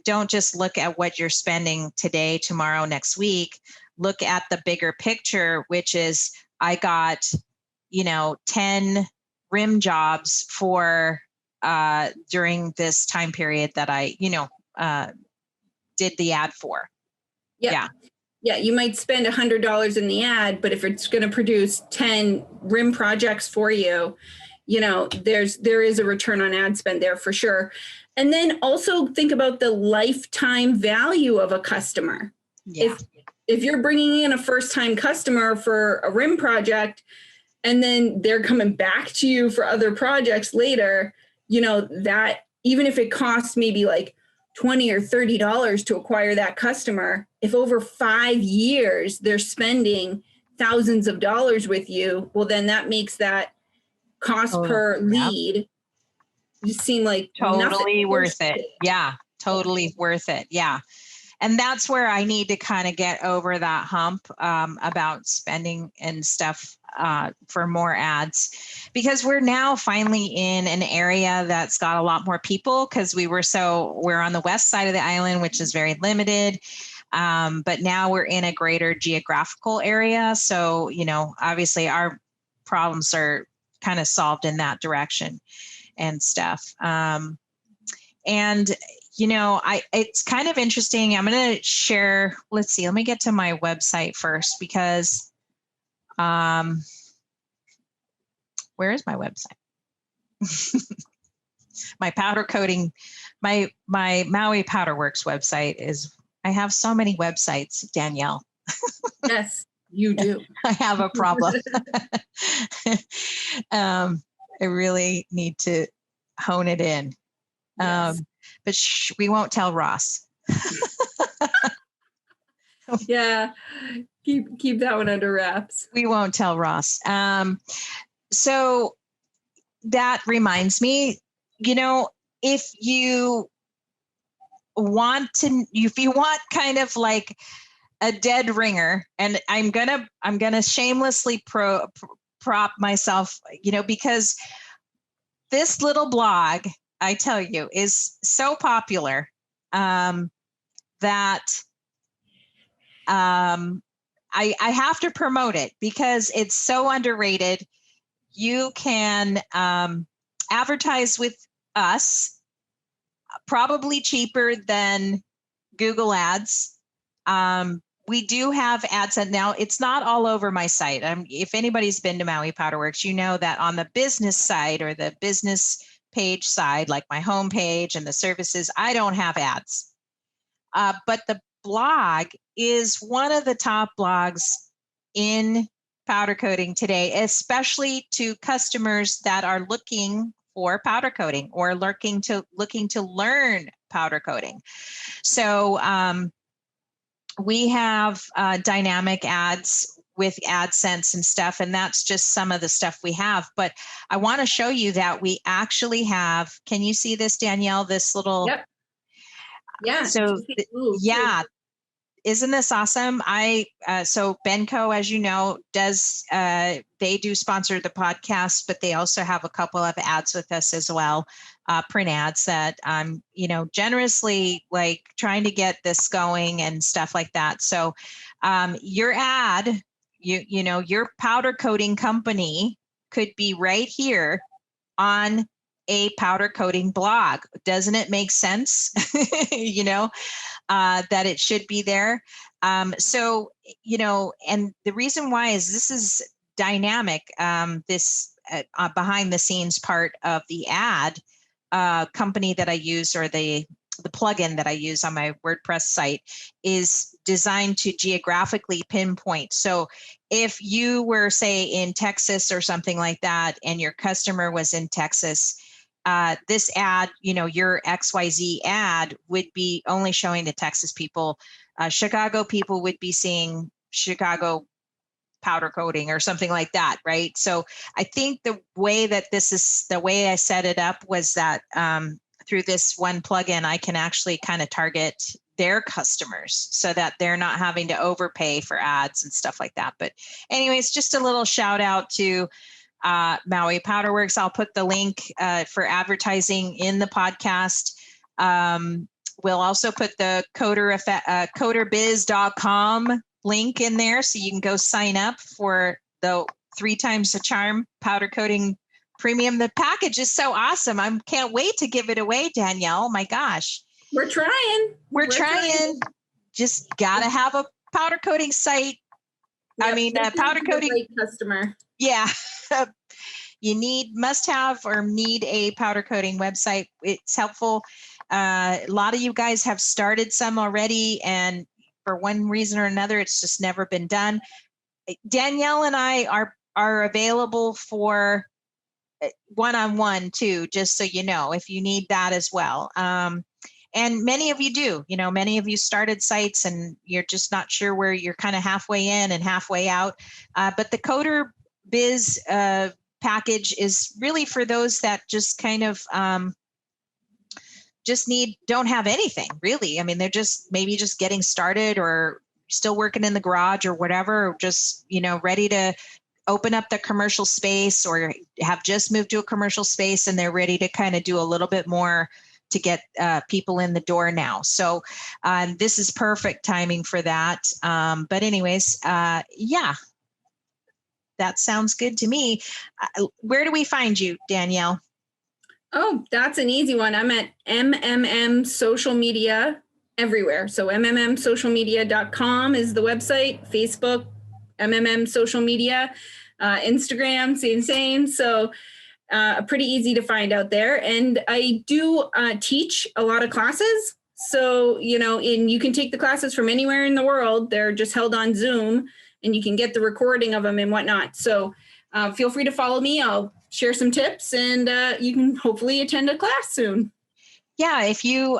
don't just look at what you're spending today, tomorrow, next week. Look at the bigger picture, which is I got, 10 rim jobs for during this time period that I, did the ad for. Yeah. You might spend $100 in the ad, but if it's going to produce 10 rim projects for you, there is a return on ad spend there for sure. And then also think about the lifetime value of a customer. Yeah. If you're bringing in a first-time customer for a rim project, and then they're coming back to you for other projects later, that even if it costs maybe like $20 or $30 to acquire that customer, if over 5 years they're spending thousands of dollars with you, well, then that makes that cost per lead just seem like totally worth it. Yeah, totally worth it. Yeah. And that's where I need to kind of get over that hump about spending and stuff for more ads, because we're now finally in an area that's got a lot more people, because we're on the west side of the island, which is very limited. But now we're in a greater geographical area. So, obviously our problems are kind of solved in that direction and stuff. It's kind of interesting. I'm going to share, let's see, let me get to my website first, because where is my website? My powder coating, my Maui Powder Works website is, I have so many websites, Danielle. Yes, you do. I have a problem. I really need to hone it in. Yes. But we won't tell Ross. Yeah, keep that one under wraps. We won't tell Ross. So that reminds me, if you want kind of like a dead ringer, and I'm gonna shamelessly prop myself, because this little blog, I tell you, is so popular that I have to promote it because it's so underrated. You can advertise with us probably cheaper than Google Ads. We do have ads and now it's not all over my site. If anybody's been to Maui Powderworks, you know that on the business side or the business page side, like my home page and the services, I don't have ads. But the blog is one of the top blogs in powder coating today, especially to customers that are looking for powder coating or looking to learn powder coating. So we have dynamic ads with AdSense and stuff, and that's just some of the stuff we have. But I want to show you that we actually have, can you see this, Danielle, this little? Yep. Yeah. So yeah, isn't this awesome? So Benco, as you know, does, they do sponsor the podcast, but they also have a couple of ads with us as well, print ads that I'm, generously like trying to get this going and stuff like that. So your ad, your powder coating company could be right here on a powder coating blog. Doesn't it make sense? That it should be there. So, and the reason why is this is dynamic. This behind the scenes part of the ad company that I use, or the plugin that I use on my WordPress site, is designed to geographically pinpoint. So if you were, say, in Texas or something like that, and your customer was in Texas, this ad, your XYZ ad would be only showing the Texas people. Chicago people would be seeing Chicago powder coating or something like that, right? So I think the way I set it up was that through this one plugin, I can actually kind of target their customers so that they're not having to overpay for ads and stuff like that. But anyways, just a little shout out to Maui Powderworks. I'll put the link for advertising in the podcast. We'll also put the coderbiz.com link in there so you can go sign up for the 3 times the charm powder coating premium. The package is so awesome. I can't wait to give it away, Danielle. Oh my gosh. We're trying. We're trying. Just gotta have a powder coating site. Yep, I mean, powder coating great customer. Yeah. You must have a powder coating website. It's helpful. A lot of you guys have started some already, and for one reason or another, it's just never been done. Danielle and I are available for one-on-one too, just so you know, if you need that as well. And many of you do, many of you started sites and you're just not sure where you're kind of halfway in and halfway out. But the Coder Biz package is really for those that just kind of don't have anything really. I mean, they're just maybe just getting started or still working in the garage or whatever, or just, ready to open up the commercial space, or have just moved to a commercial space and they're ready to kind of do a little bit more to get people in the door now. So this is perfect timing for that. But anyways, yeah, that sounds good to me. Where do we find you, Danielle? Oh, that's an easy one. I'm at MMM Social Media everywhere. So mmmsocialmedia.com is the website, Facebook, MMM Social Media, Instagram, same. So pretty easy to find out there. And I do teach a lot of classes. So, and you can take the classes from anywhere in the world. They're just held on Zoom, and you can get the recording of them and whatnot. So feel free to follow me. I'll share some tips, and you can hopefully attend a class soon. Yeah, if you,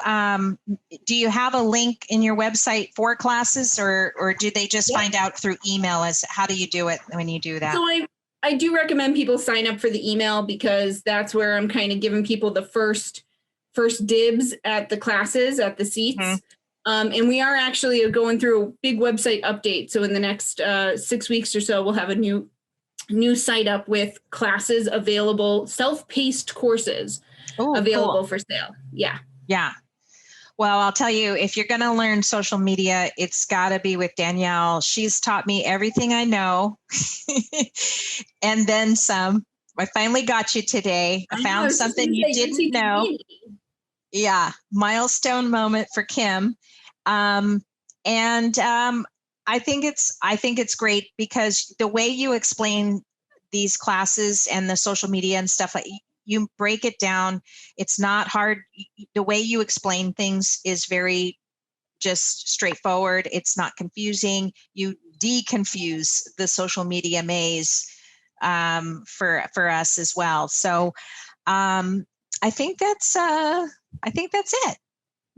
do you have a link in your website for classes, or do they just find out through email? How do you do it when you do that? So I do recommend people sign up for the email, because that's where I'm kind of giving people the first dibs at the classes, at the seats. Mm-hmm. And we are actually going through a big website update. So in the next 6 weeks or so, we'll have a new site up with classes available, self-paced courses available for sale. Yeah. Well, I'll tell you, if you're going to learn social media, it's got to be with Danielle. She's taught me everything I know and then some. I finally got you today. I found something you didn't know. Yeah, milestone moment for Kim. I think it's great because the way you explain these classes and the social media and stuff, like you break it down. It's not hard. The way you explain things is very just straightforward. It's not confusing. You deconfuse the social media maze for us as well. So I think that's it.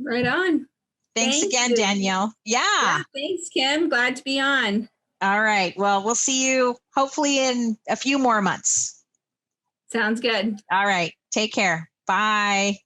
Right on. Thanks again, Danielle. Yeah, thanks, Kim. Glad to be on. All right. Well, we'll see you hopefully in a few more months. Sounds good. All right. Take care. Bye.